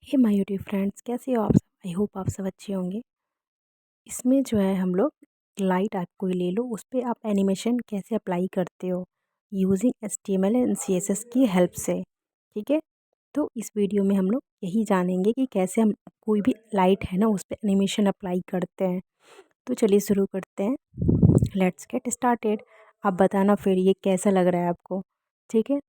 Hey my YouTube friends, कैसे हो आप सब। आई होप आप सब अच्छे होंगे। इसमें जो है हम लोग लाइट आप कोई ले लो, उस पर आप एनिमेशन कैसे अप्लाई करते हो यूजिंग HTML एंड CSS की हेल्प से। ठीक है, तो इस वीडियो में हम लोग यही जानेंगे कि कैसे हम कोई भी लाइट है ना उस पर एनिमेशन अप्लाई करते हैं। तो चलिए शुरू करते हैं। Let's get started. आप बताना फिर ये कैसा लग रहा है आपको। ठीक है,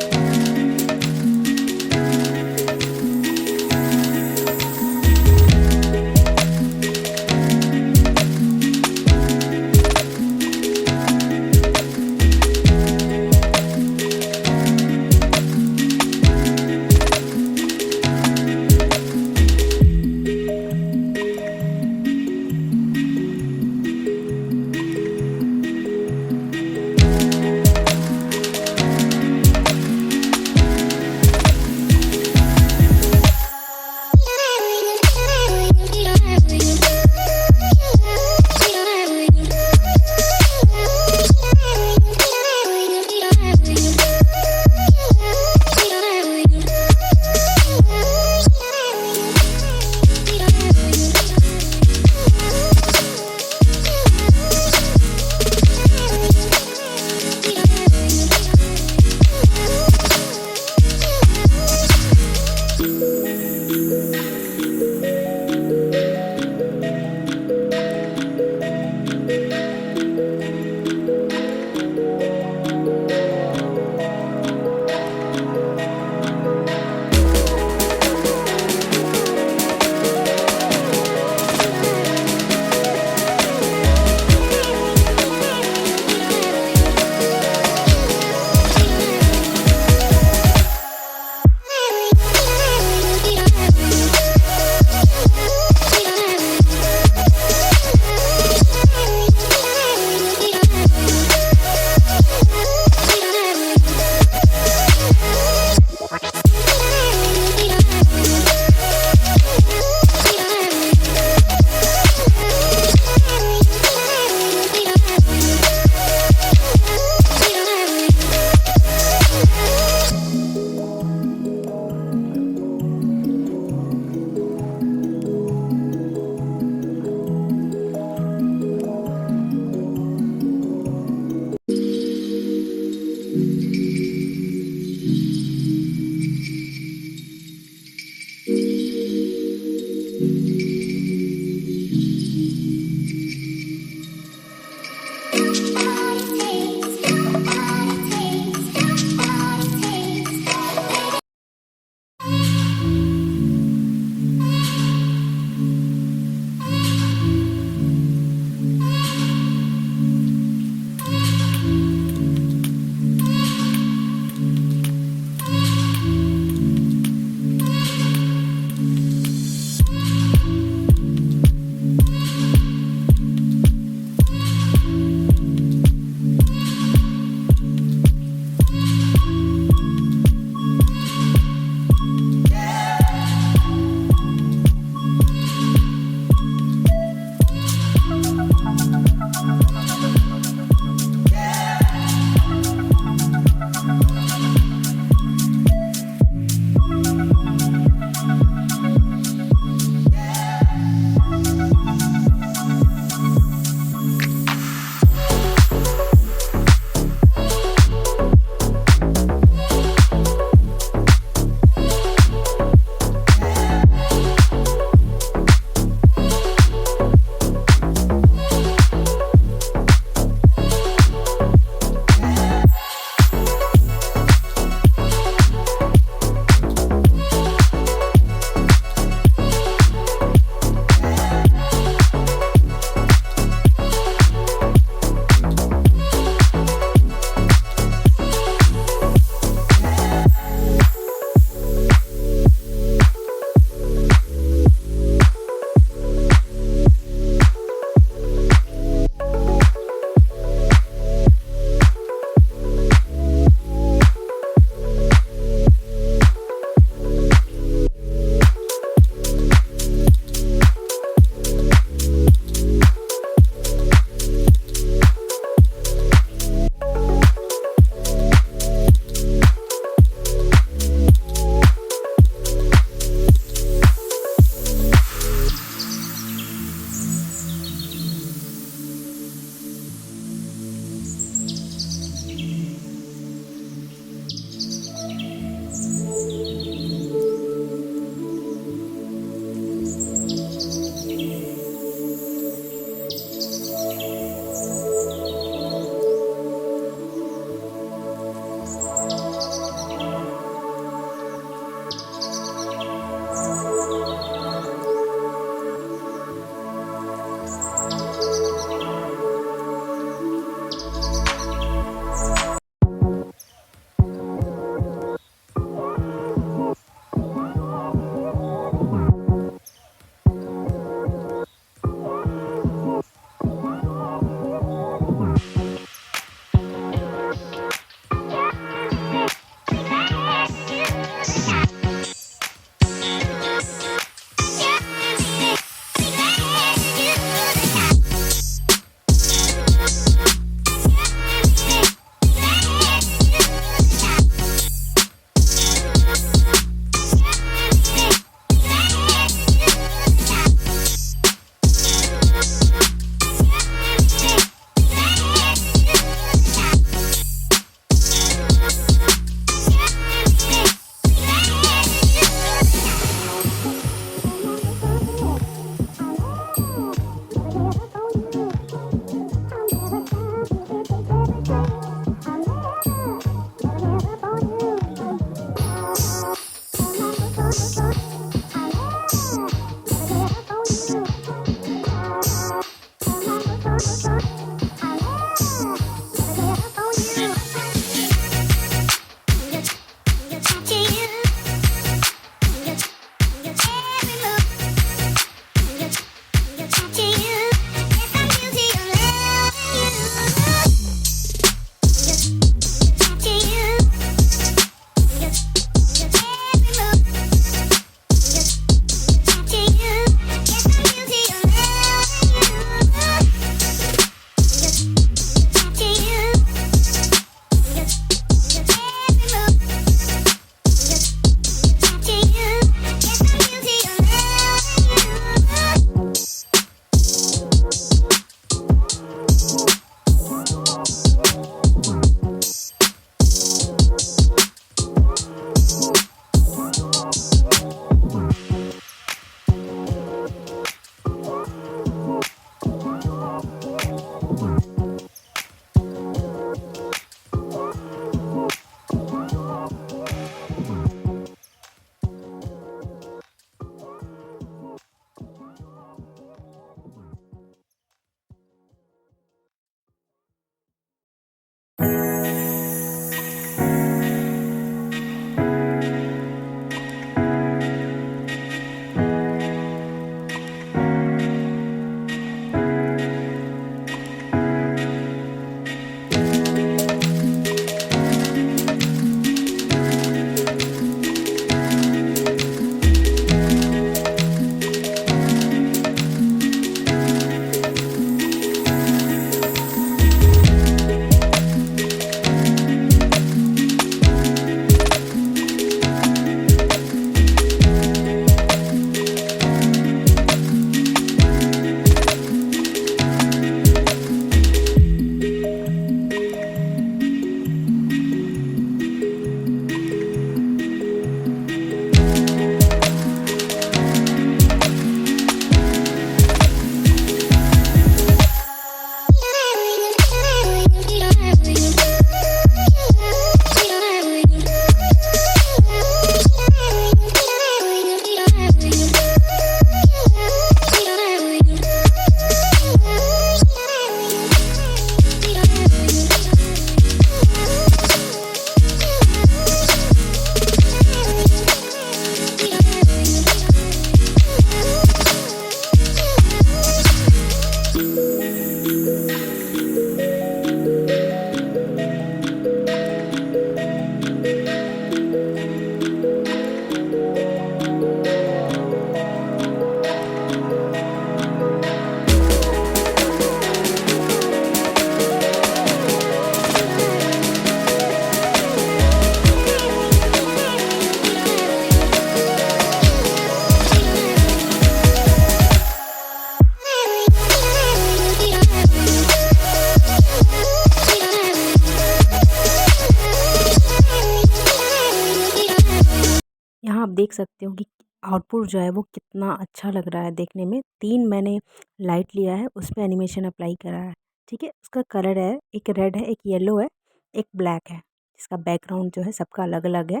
देख सकते हो कि आउटपुट जो है वो कितना अच्छा लग रहा है देखने में। 3 मैंने लाइट लिया है, उस पे एनिमेशन अप्लाई करा है, ठीक है। उसका कलर है, एक रेड है, एक येलो है, एक ब्लैक है। इसका बैकग्राउंड जो है सबका अलग-अलग है,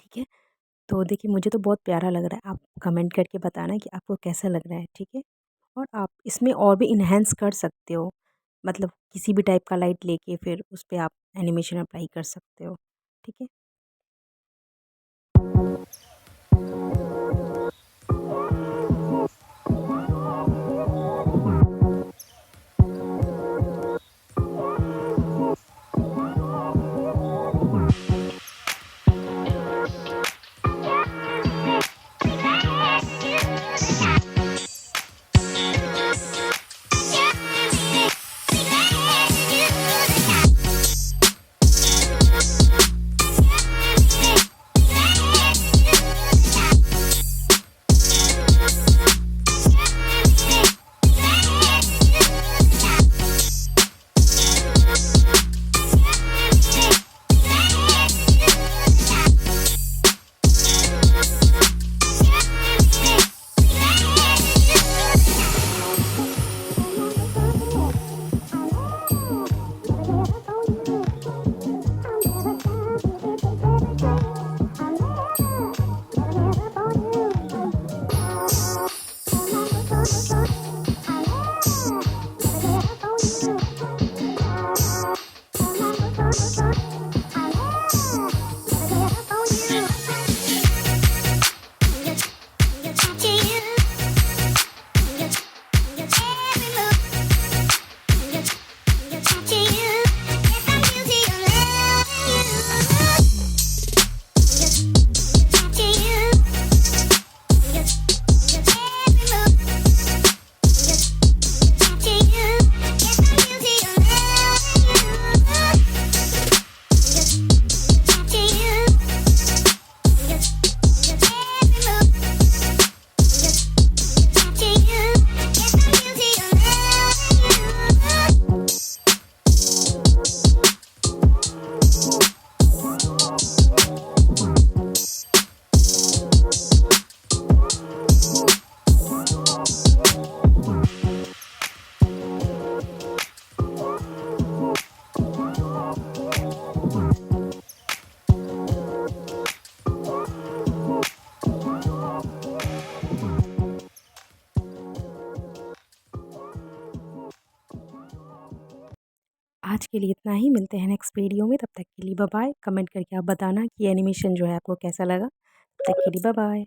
ठीक है। तो देखिए मुझे तो बहुत प्यारा लग रहा है, आप कमेंट करके बताना कि आपको कैसा लग रहा है, ठीक है। और आप इसमें और भी इन्हेंस कर सकते हो, मतलब किसी भी टाइप का लाइट लेके फिर उस पे आप एनिमेशन अप्लाई कर सकते हो, ठीक है। आज के लिए इतना ही, मिलते हैं नेक्स्ट वीडियो में। तब तक के लिए बाय बाय। कमेंट करके आप बताना कि एनिमेशन जो है आपको कैसा लगा। तब तक के लिए बाय बाय।